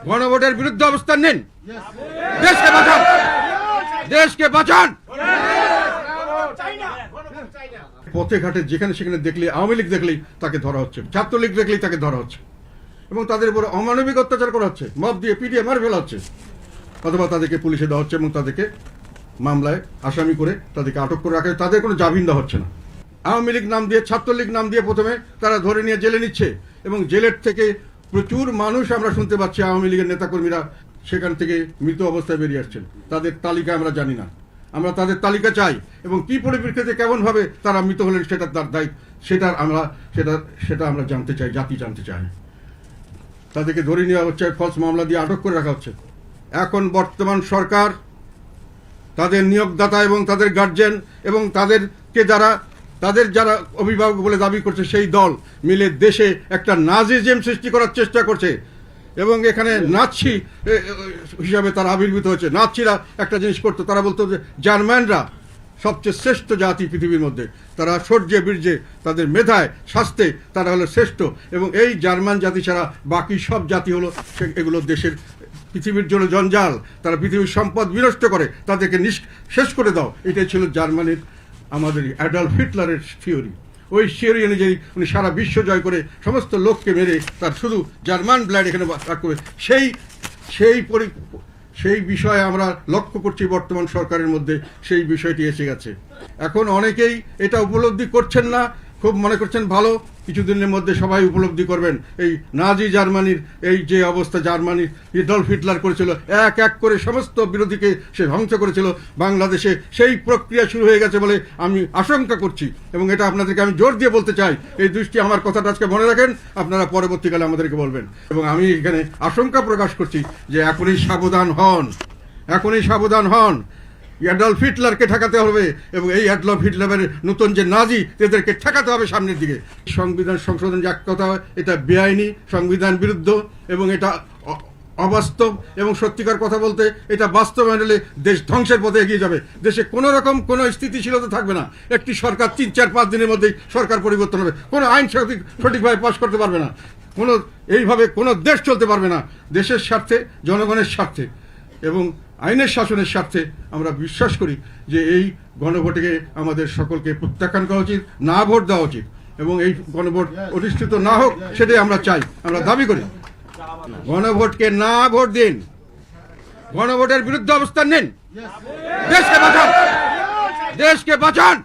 গণভোটের বিরুদ্ধে অবস্থান নিন, দেশকে বাঁচান, দেশকে বাঁচান। পথে ঘাটে যেখানে সেখানে দেখলে, আওয়ামী লীগ দেখলেই তাকে ধরা হচ্ছে, ছাত্রলীগ দেখলেই তাকে ধরা হচ্ছে এবং তাদের উপর অমানবিক অত্যাচার করা হচ্ছে, মব দিয়ে পিটিয়ে মার ফেলা হচ্ছে, অথবা তাদেরকে পুলিশে দেওয়া হচ্ছে এবং তাদেরকে মামলায় আসামি করে তাদেরকে আটক করে রাখা, তাদের কোনো জামিন দেওয়া হচ্ছে না। আওয়ামী লীগ নাম দিয়ে, ছাত্রলীগ নাম দিয়ে প্রথমে তারা ধরে নিয়ে জেলে নিচ্ছে এবং জেলের থেকে প্রচুর মানুষ আমরা শুনতে পাচ্ছি আওয়ামী লীগের নেতাকর্মীরা সেখান থেকে মৃত অবস্থায় বেরিয়ে আসছেন। তাদের তালিকা আমরা জানি না, আমরা তাদের তালিকা চাই এবং কি পরিপ্রেক্ষিতে কেমনভাবে তারা মৃত হলেন সেটার তার দায়িত্ব, সেটা আমরা জানতে চাই, জাতি জানতে চাই। তাদেরকে ধরে নেওয়া হচ্ছে, ফলস মামলা দিয়ে আটক করে রাখা হচ্ছে। এখন বর্তমান সরকার তাদের নিয়োগদাতা এবং তাদের গার্জিয়ান এবং তাদের যারা অভিভাবক বলে দাবি করছে সেই দল মিলে দেশে একটা নাজিজম সৃষ্টি করার চেষ্টা করছে এবং এখানে নাৎসি হিসাবে তারা আবির্ভূত হয়েছে। নাৎসিরা একটা জিনিস করতো, তারা বলতো যে জার্মানরা সবচেয়ে শ্রেষ্ঠ জাতি পৃথিবীর মধ্যে, তারা শৌর্যে বীর্যে, তাদের মেধায়, স্বাস্থ্যে তারা হলো শ্রেষ্ঠ এবং এই জার্মান জাতি ছাড়া বাকি সব জাতি হলো এগুলো দেশের পৃথিবীর জন্য জঞ্জাল, তারা পৃথিবীর সম্পদ বিনষ্ট করে, তাদেরকে শেষ করে দাও। এটাই ছিল জার্মানির আমাদের অ্যাডলফ হিটলারের থিওরি। ওই থিওরি অনুযায়ী উনি সারা বিশ্ব জয় করে সমস্ত লোককে মেরে তার শুধু জার্মান ব্লাড এখানে রাগ করে সেই বিষয়ে আমরা লক্ষ্য করছি বর্তমান সরকারের মধ্যে সেই বিষয়টি এসে গেছে। এখন অনেকেই এটা উপলব্ধি করছেন না, খুব মনে করছেন ভালো, কিছুদিনের মধ্যে সবাই উপলব্ধি করবেন এই নাজি জার্মানির এই যে অবস্থা, জার্মানির অ্যাডলফ হিটলার করেছিল, এক এক করে সমস্ত বিরোধীকে সে ধ্বংস করেছিল। বাংলাদেশে সেই প্রক্রিয়া শুরু হয়ে গেছে বলে আমি আশঙ্কা করছি এবং এটা আপনাদেরকে আমি জোর দিয়ে বলতে চাই। এই দৃষ্টি আমার কথাটা আজকে মনে রাখেন, আপনারা পরবর্তীকালে আমাদেরকে বলবেন। এবং আমি এখানে আশঙ্কা প্রকাশ করছি যে এখনই সাবধান হন, এখনই সাবধান হন। অ্যাডলফ হিটলারকে ঠেকাতে হবে এবং এই অ্যাডলফ হিটলারের নতুন যে নাজি এদেরকে ঠেকাতে হবে সামনের দিকে। সংবিধান সংশোধন যে এক কথা এটা বেআইনি, সংবিধান বিরুদ্ধ এবং এটা অবাস্তব এবং সত্যিকার কথা বলতে এটা বাস্তবায়ন হলে দেশ ধ্বংসের পথে এগিয়ে যাবে। দেশে কোনো রকম কোনো স্থিতিশীলতা থাকবে না। একটি সরকার 3-4-5 দিনের মধ্যেই সরকার পরিবর্তন হবে, কোনো আইন সঠিকভাবে পাশ করতে পারবে না, এইভাবে কোনো দেশ চলতে পারবে না। দেশের স্বার্থে, জনগণের স্বার্থে এবং আইনের শাসনের স্বার্থে আমরা বিশ্বাস করি যে এই গণভোটকে আমাদের সকলকে প্রত্যাখ্যান করা উচিত, না ভোট দেওয়া উচিত এবং এই গণভোট প্রতিষ্ঠিত না হোক সেটাই আমরা চাই, আমরা দাবি করি। গণভোটকে না ভোট দিন, গণভোটের বিরুদ্ধে অবস্থান নিন, দেশকে বাঁচান, দেশকে বাঁচান।